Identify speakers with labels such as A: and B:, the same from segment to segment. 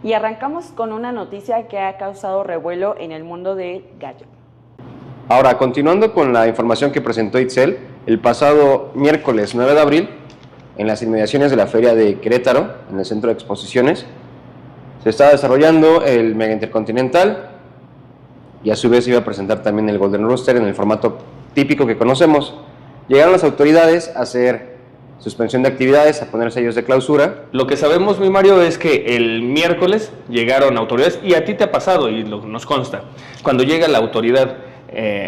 A: Y arrancamos con una noticia que ha causado revuelo en el mundo del gallo.
B: Ahora, continuando con la información que presentó Itzel, el pasado miércoles 9 de abril, en las inmediaciones de la Feria de Querétaro, en el Centro de Exposiciones, se estaba desarrollando el Mega Intercontinental y a su vez se iba a presentar también el Golden Rooster en el formato típico que conocemos. Llegaron las autoridades a hacer suspensión de actividades, a poner sellos de clausura.
C: Lo que sabemos, mi Mario, es que el miércoles llegaron autoridades, y a ti te ha pasado, y nos consta, cuando llega la autoridad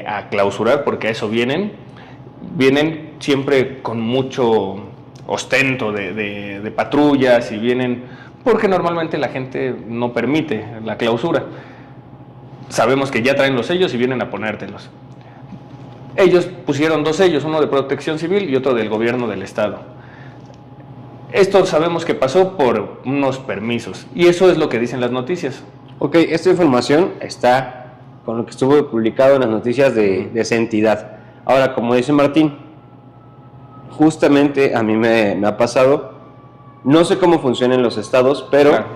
C: a clausurar, porque a eso vienen siempre con mucho ostento de patrullas, y vienen porque normalmente la gente no permite la clausura. Sabemos que ya traen los sellos y vienen a ponértelos. Ellos pusieron 2 sellos, uno de Protección Civil y otro del gobierno del estado. Esto sabemos que pasó por unos permisos, y eso es lo que dicen las noticias.
B: Ok, esta información está con lo que estuvo publicado en las noticias de esa entidad. Ahora, como dice Martín, justamente a mí me ha pasado, no sé cómo funciona en los estados, pero
C: Claro.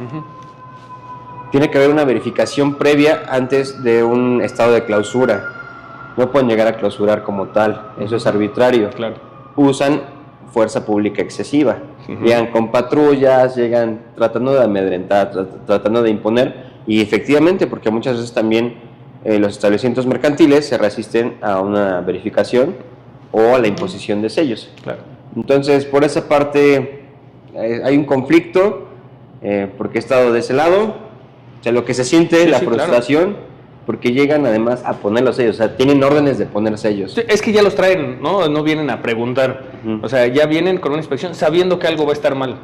B: tiene que haber una verificación previa antes de un estado de clausura. No pueden llegar a clausurar como tal, eso es arbitrario.
C: Claro.
B: Usan fuerza pública excesiva, llegan con patrullas, llegan tratando de amedrentar, tratando de imponer, y efectivamente, porque muchas veces también los establecimientos mercantiles se resisten a una verificación o a la imposición de sellos.
C: Claro.
B: Entonces, por esa parte hay un conflicto, porque he estado de ese lado, o sea, lo que se siente es la frustración, claro, porque llegan además a poner los sellos, o sea, tienen órdenes de poner sellos.
C: Es que ya los traen, no vienen a preguntar, o sea, ya vienen con una inspección sabiendo que algo va a estar mal,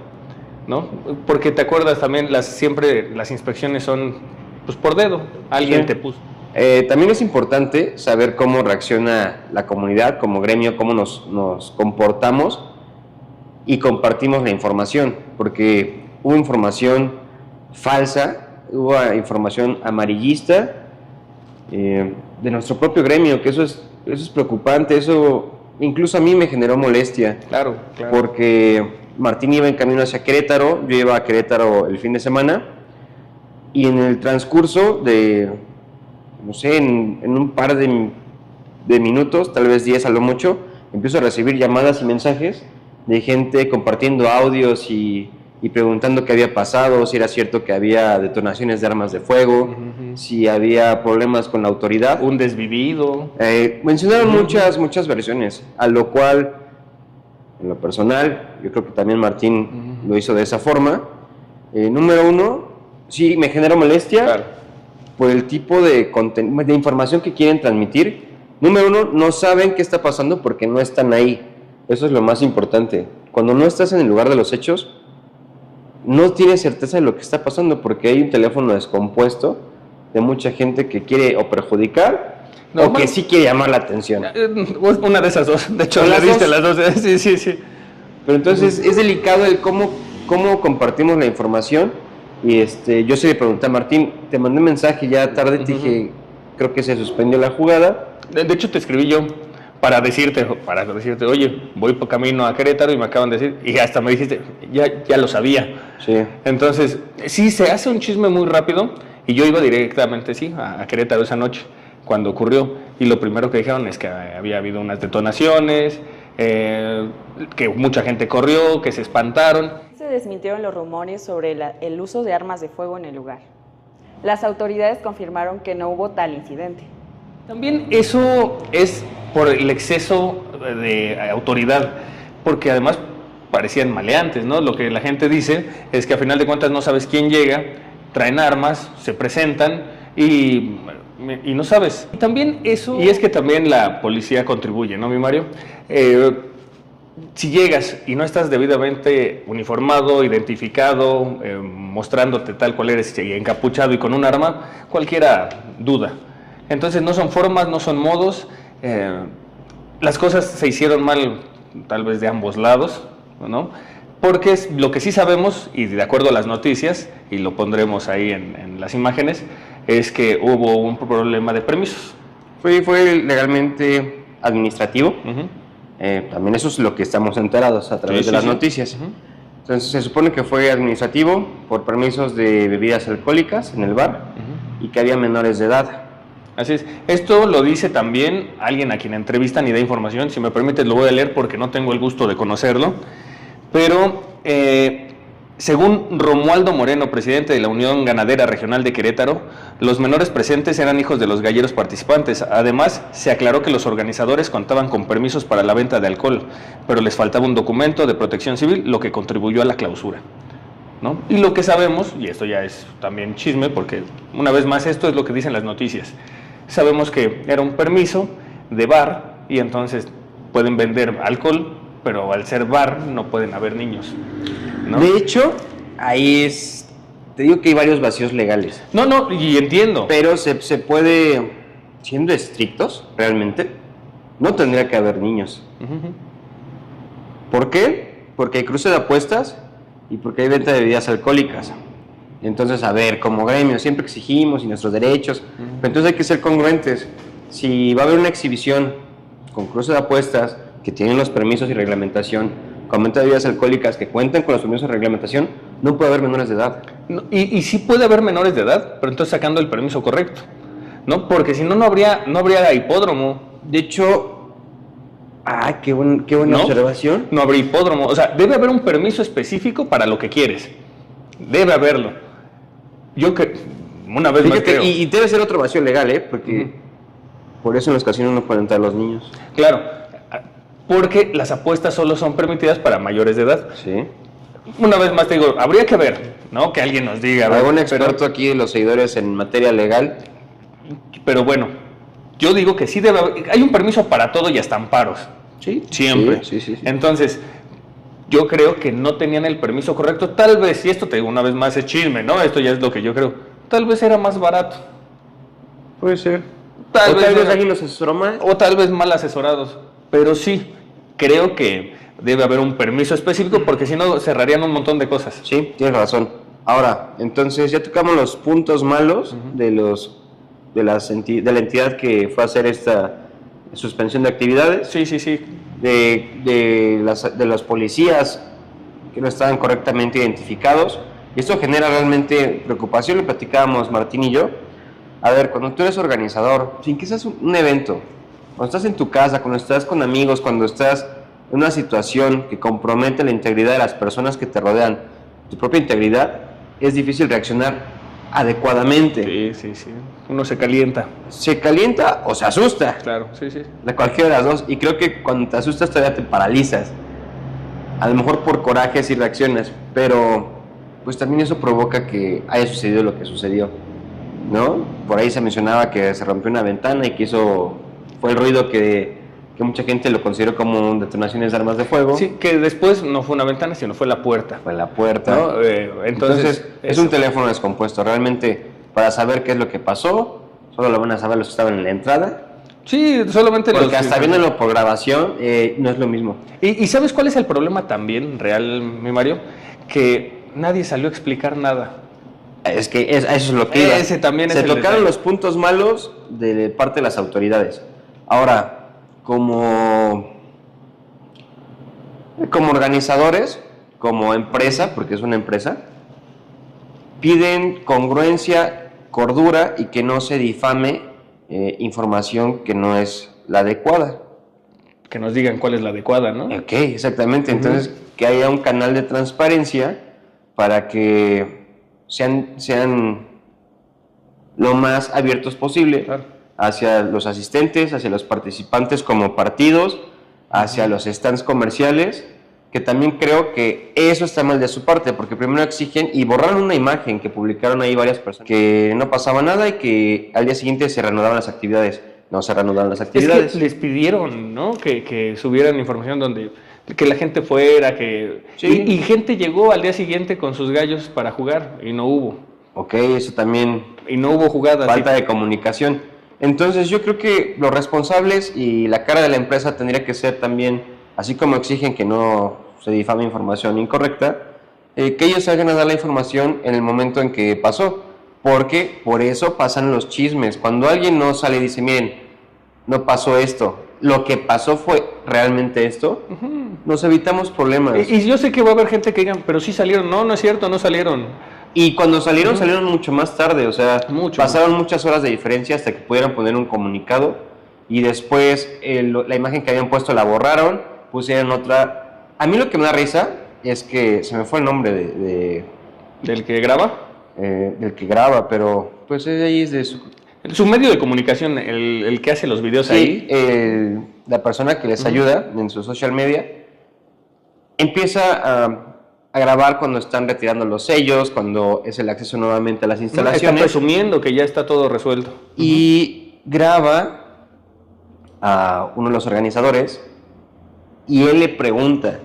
C: ¿no? Porque te acuerdas también, siempre las inspecciones son pues por dedo, alguien te puso.
B: También es importante saber cómo reacciona la comunidad, como gremio, cómo nos comportamos y compartimos la información, porque hubo información falsa, hubo información amarillista de nuestro propio gremio, que eso es preocupante, eso incluso a mí me generó molestia.
C: Claro.
B: Porque Martín iba en camino hacia Querétaro, yo iba a Querétaro el fin de semana, y en el transcurso de, no sé, en un par de minutos, tal vez 10 a lo mucho, empiezo a recibir llamadas y mensajes de gente compartiendo audios y preguntando qué había pasado, si era cierto que había detonaciones de armas de fuego, si había problemas con la autoridad.
C: Un desvivido.
B: Mencionaron muchas versiones, a lo cual, en lo personal, yo creo que también Martín lo hizo de esa forma. Número uno, sí me genera molestia, claro, por el tipo de información que quieren transmitir. Número uno, no saben qué está pasando porque no están ahí. Eso es lo más importante. Cuando no estás en el lugar de los hechos, no tienes certeza de lo que está pasando, porque hay un teléfono descompuesto de mucha gente que quiere o perjudicar o que sí quiere llamar la atención.
C: Una de esas dos, de hecho, le diste las dos. Sí.
B: Pero entonces es delicado el cómo compartimos la información. Y yo sí le pregunté a Martín, te mandé un mensaje ya tarde, te dije, creo que se suspendió la jugada.
C: De hecho, te escribí yo para decirte, oye, voy por camino a Querétaro y me acaban de decir, y hasta me dijiste, ya lo sabía.
B: Sí.
C: Entonces, sí, se hace un chisme muy rápido, y yo iba directamente, a Querétaro esa noche, cuando ocurrió, y lo primero que dijeron es que había habido unas detonaciones, que mucha gente corrió, que se espantaron.
A: Se desmintieron los rumores sobre el uso de armas de fuego en el lugar. Las autoridades confirmaron que no hubo tal incidente.
C: También eso es por el exceso de autoridad, porque además parecían maleantes, ¿no? Lo que la gente dice es que a final de cuentas no sabes quién llega, traen armas, se presentan y no sabes. Y también eso... Y es que también la policía contribuye, ¿no, mi Mario? Si llegas y no estás debidamente uniformado, identificado, mostrándote tal cual eres, encapuchado y con un arma, cualquiera duda. Entonces no son formas, no son modos, las cosas se hicieron mal tal vez de ambos lados, ¿no? Porque lo que sí sabemos, y de acuerdo a las noticias, y lo pondremos ahí en las imágenes, es que hubo un problema de permisos.
B: Fue legalmente administrativo. También eso es lo que estamos enterados a través de las noticias. Entonces se supone que fue administrativo por permisos de bebidas alcohólicas en el bar y que había menores de edad.
C: Así es. Esto lo dice también alguien a quien entrevistan y da información. Si me permites, lo voy a leer porque no tengo el gusto de conocerlo. Pero según Romualdo Moreno, presidente de la Unión Ganadera Regional de Querétaro, los menores presentes eran hijos de los galleros participantes. Además, se aclaró que los organizadores contaban con permisos para la venta de alcohol, pero les faltaba un documento de protección civil, lo que contribuyó a la clausura, ¿no? Y lo que sabemos, y esto ya es también chisme, porque una vez más esto es lo que dicen las noticias, sabemos que era un permiso de bar y entonces pueden vender alcohol, pero al ser bar no pueden haber niños, ¿no?
B: De hecho, ahí te digo que hay varios vacíos legales.
C: No, y entiendo.
B: Pero se puede, siendo estrictos, realmente, no tendría que haber niños.
C: Uh-huh.
B: ¿Por qué? Porque hay cruce de apuestas y porque hay venta de bebidas alcohólicas. Entonces, a ver, como gremio, siempre exigimos y nuestros derechos, pero entonces hay que ser congruentes. Si va a haber una exhibición con cruce de apuestas, que tienen los permisos y reglamentación, con venta de bebidas alcohólicas que cuentan con los permisos y reglamentación, no puede haber menores de edad.
C: No, y sí puede haber menores de edad, pero entonces sacando el permiso correcto, ¿no? Porque si no, no habría hipódromo.
B: De hecho, qué buena
C: ¿No?
B: observación.
C: No habría hipódromo. O sea, debe haber un permiso específico para lo que quieres. Debe haberlo. Yo que una vez más creo.
B: Y debe ser otro vacío legal, porque por eso en los casinos no pueden entrar los niños.
C: Claro, porque las apuestas solo son permitidas para mayores de edad.
B: Sí.
C: Una vez más te digo, habría que ver, ¿no? Que alguien nos diga.
B: ¿Algún experto aquí de los seguidores en materia legal?
C: Pero bueno, yo digo que sí debe haber. Hay un permiso para todo y hasta amparos.
B: Sí.
C: Siempre.
B: Sí.
C: Entonces, yo creo que no tenían el permiso correcto. Tal vez, y esto te digo una vez más, es chisme, ¿no? Esto ya es lo que yo creo. Tal vez era más barato.
B: Puede ser.
C: Tal vez
B: alguien los asesoró mal.
C: O tal vez mal asesorados. Pero sí, creo que debe haber un permiso específico porque si no cerrarían un montón de cosas.
B: Sí, tienes razón. Ahora, entonces ya tocamos los puntos malos de la entidad que fue a hacer esta suspensión de actividades.
C: Sí.
B: De los policías que no estaban correctamente identificados. Y esto genera realmente preocupación, lo platicábamos Martín y yo. A ver, cuando tú eres organizador, sin que seas un evento, cuando estás en tu casa, cuando estás con amigos, cuando estás en una situación que compromete la integridad de las personas que te rodean, tu propia integridad, es difícil reaccionar adecuadamente.
C: Sí. Uno se calienta.
B: ¿Se calienta o se asusta?
C: Claro, sí.
B: De cualquiera de las dos. Y creo que cuando te asustas todavía te paralizas. A lo mejor por corajes y reacciones, pero pues también eso provoca que haya sucedido lo que sucedió, ¿no? Por ahí se mencionaba que se rompió una ventana y que eso fue el ruido que mucha gente lo consideró como detonaciones de armas de fuego.
C: Sí, que después no fue una ventana, sino fue la puerta.
B: Fue la puerta.
C: ¿No? Entonces
B: es un teléfono descompuesto. Realmente, para saber qué es lo que pasó, solo lo van a saber los que estaban en la entrada.
C: Sí, solamente
B: porque hasta viéndolo por grabación, no es lo mismo.
C: ¿Y sabes cuál es el problema también real, mi Mario? Que nadie salió a explicar nada.
B: Es que eso es lo que iba.
C: Ese también es
B: Se
C: el
B: tocaron
C: detalle.
B: los puntos malos de parte de las autoridades. Ahora, como organizadores, como empresa, porque es una empresa, piden congruencia, cordura y que no se difame información que no es la adecuada.
C: Que nos digan cuál es la adecuada, ¿no?
B: Ok, exactamente. Entonces, que haya un canal de transparencia para que sean lo más abiertos posible.
C: Claro.
B: Hacia los asistentes, hacia los participantes como partidos, hacia los stands comerciales, que también creo que eso está mal de su parte, porque primero exigen y borraron una imagen que publicaron ahí varias personas, que no pasaba nada y que al día siguiente se reanudaban las actividades. No se reanudaron las actividades.
C: Es que les pidieron, ¿no? Que subieran información donde que la gente fuera, que
B: Sí.
C: y gente llegó al día siguiente con sus gallos para jugar y no hubo.
B: Ok, eso también.
C: Y no hubo jugadas.
B: Falta de comunicación. Entonces yo creo que los responsables y la cara de la empresa tendría que ser también, así como exigen que no se difame información incorrecta, que ellos salgan a dar la información en el momento en que pasó, porque por eso pasan los chismes. Cuando alguien no sale y dice, miren, no pasó esto, lo que pasó fue realmente esto, nos evitamos problemas.
C: Y yo sé que va a haber gente que digan, pero sí salieron. No, no es cierto, no salieron.
B: Y cuando salieron, salieron mucho más tarde, o sea,
C: Mucho.
B: pasaron muchas horas de diferencia hasta que pudieran poner un comunicado y después la imagen que habían puesto la borraron, pusieron otra. A mí lo que me da risa es que se me fue el nombre
C: ¿Del que graba?
B: del que graba, pero pues ahí es de
C: Su medio de comunicación, el que hace los videos
B: sí,
C: ahí.
B: la persona que les ayuda en su social media empieza a grabar cuando están retirando los sellos, cuando es el acceso nuevamente a las
C: Está
B: instalaciones.
C: presumiendo que ya está todo resuelto.
B: Y graba a uno de los organizadores y él le pregunta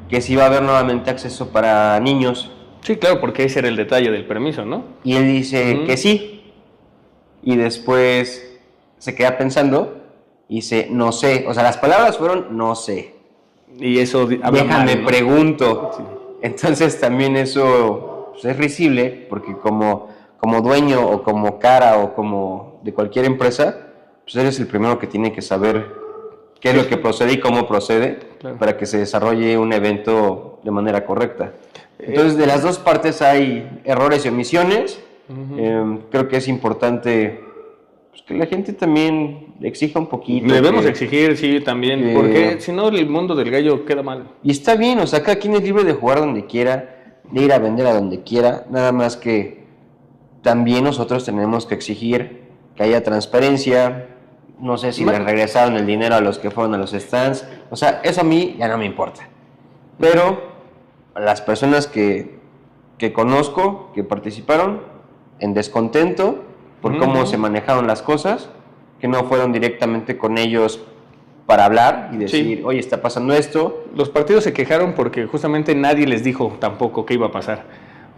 B: que si va a haber nuevamente acceso para niños.
C: Sí, claro, porque ese era el detalle del permiso, ¿no?
B: Y él dice que sí. Y después se queda pensando y dice, no sé. O sea, las palabras fueron, no sé.
C: Y eso habla
B: Déjame
C: mal, ¿no?
B: pregunto.
C: Sí.
B: Entonces también eso pues, es risible, porque como dueño o como cara o como de cualquier empresa, pues eres el primero que tiene que saber qué es lo que procede y cómo procede,
C: Claro.
B: para que se desarrolle un evento de manera correcta. Entonces, de las dos partes hay errores y omisiones. Creo que es importante pues, que la gente también exija un poquito.
C: Debemos exigir, sí, también, porque si no el mundo del gallo queda mal.
B: Y está bien, o sea, cada quien es libre de jugar donde quiera, de ir a vender a donde quiera, nada más que también nosotros tenemos que exigir que haya transparencia. No sé si le regresaron el dinero a los que fueron a los stands, o sea, eso a mí ya no me importa. Pero las personas que conozco, que participaron en descontento por cómo se manejaron las cosas, que no fueron directamente con ellos para hablar y decir, oye, está pasando esto.
C: Los partidos se quejaron porque justamente nadie les dijo tampoco qué iba a pasar.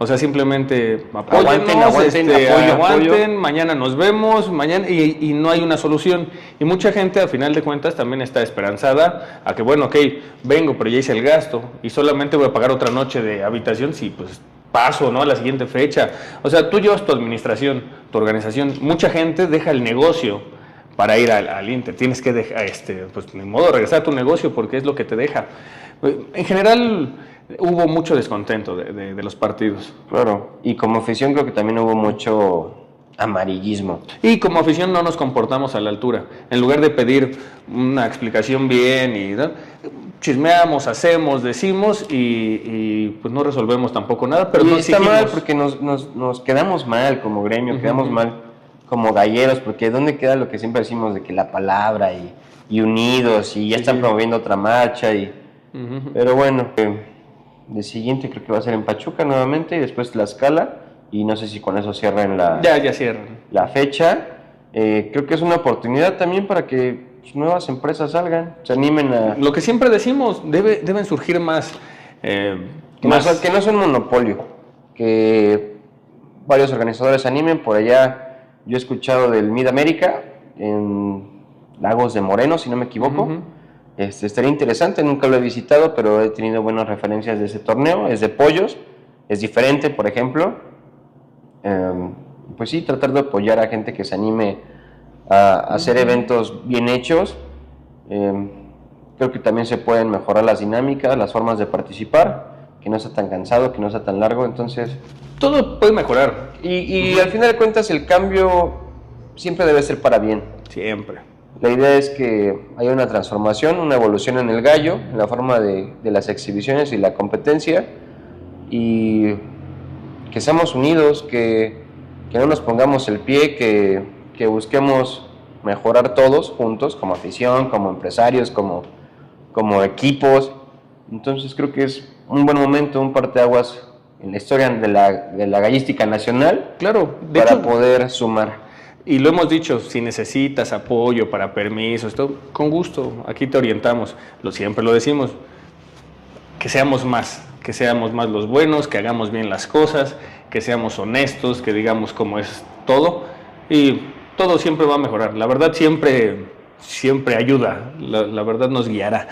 C: O sea, simplemente
B: Aguanten,
C: aguanten,
B: apoyo.
C: mañana nos vemos, mañana y no hay una solución. Y mucha gente, al final de cuentas, también está esperanzada a que, bueno, ok, vengo, pero ya hice el gasto y solamente voy a pagar otra noche de habitación si, pues, paso, ¿no? A la siguiente fecha. O sea, tú llevas tu administración, tu organización. Mucha gente deja el negocio para ir al Inter. Tienes que dejar, pues, ni modo, regresar a tu negocio porque es lo que te deja. En general, hubo mucho descontento de los partidos.
B: Claro, y como afición creo que también hubo mucho amarillismo.
C: Y como afición no nos comportamos a la altura. En lugar de pedir una explicación bien y ¿no? Chismeamos, hacemos, decimos y pues no resolvemos tampoco nada, pero
B: y
C: no
B: está
C: exigimos.
B: mal porque nos quedamos mal como gremio, quedamos mal como galleros, porque ¿dónde queda lo que siempre decimos de que la palabra y unidos y ya están promoviendo otra marcha? Pero bueno, el siguiente creo que va a ser en Pachuca nuevamente y después Tlaxcala, y no sé si con eso cierran
C: Ya cierran.
B: la fecha. Creo que es una oportunidad también para que pues, nuevas empresas salgan, se animen a...
C: Lo que siempre decimos, deben surgir más.
B: Que no es un monopolio, que varios organizadores se animen. Por allá yo he escuchado del Mid América en Lagos de Moreno, si no me equivoco. Estaría interesante, nunca lo he visitado, pero he tenido buenas referencias de ese torneo. Es de pollos, es diferente, por ejemplo. Pues sí, tratar de apoyar a gente que se anime a hacer eventos bien hechos. Creo que también se pueden mejorar las dinámicas, las formas de participar, que no sea tan cansado, que no sea tan largo. Entonces,
C: todo puede mejorar.
B: y al final de cuentas el cambio siempre debe ser para bien.
C: Siempre.
B: La idea es que haya una transformación, una evolución en el gallo, en la forma de las exhibiciones y la competencia, y que seamos unidos, que no nos pongamos el pie, que busquemos mejorar todos juntos, como afición, como empresarios, como equipos. Entonces creo que es un buen momento, un parteaguas en la historia de la gallística nacional,
C: Claro, de
B: para
C: hecho,
B: poder sumar.
C: y lo hemos dicho, si necesitas apoyo para permisos, todo, con gusto, aquí te orientamos. Siempre lo decimos, que seamos más los buenos, que hagamos bien las cosas, que seamos honestos, que digamos cómo es todo, y todo siempre va a mejorar. La verdad siempre ayuda, la verdad nos guiará.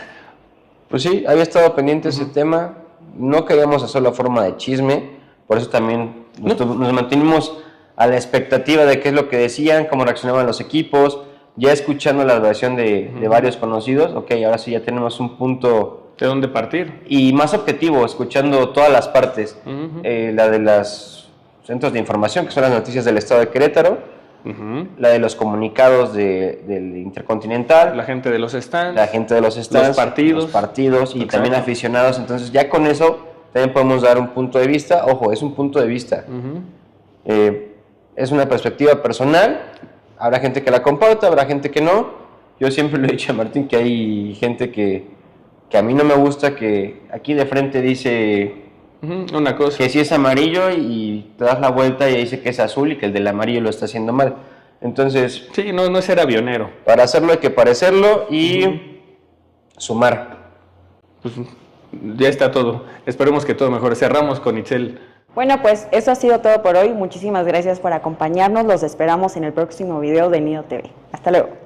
B: Pues sí, había estado pendiente ese tema, no queríamos hacerlo a forma de chisme, por eso también nos mantenimos a la expectativa de qué es lo que decían, cómo reaccionaban los equipos, ya escuchando la versión de varios conocidos, ok, ahora sí ya tenemos un punto...
C: ¿De dónde partir?
B: Y más objetivo, escuchando todas las partes, la de los centros de información, que son las noticias del estado de Querétaro, la de los comunicados del Intercontinental,
C: La gente de los stands,
B: los partidos y
C: Exacto.
B: también aficionados. Entonces ya con eso también podemos dar un punto de vista. Ojo, es un punto de vista. Es una perspectiva personal. Habrá gente que la comparta, habrá gente que no. Yo siempre le he dicho a Martín que hay gente que a mí no me gusta, que aquí de frente dice
C: una cosa.
B: que sí es amarillo y te das la vuelta y dice que es azul y que el del amarillo lo está haciendo mal. Entonces,
C: Sí, no es ser avionero.
B: para hacerlo hay que parecerlo y sumar.
C: Pues ya está todo. Esperemos que todo mejore. Cerramos con Itzel.
A: Bueno, pues eso ha sido todo por hoy. Muchísimas gracias por acompañarnos. Los esperamos en el próximo video de Nido TV. Hasta luego.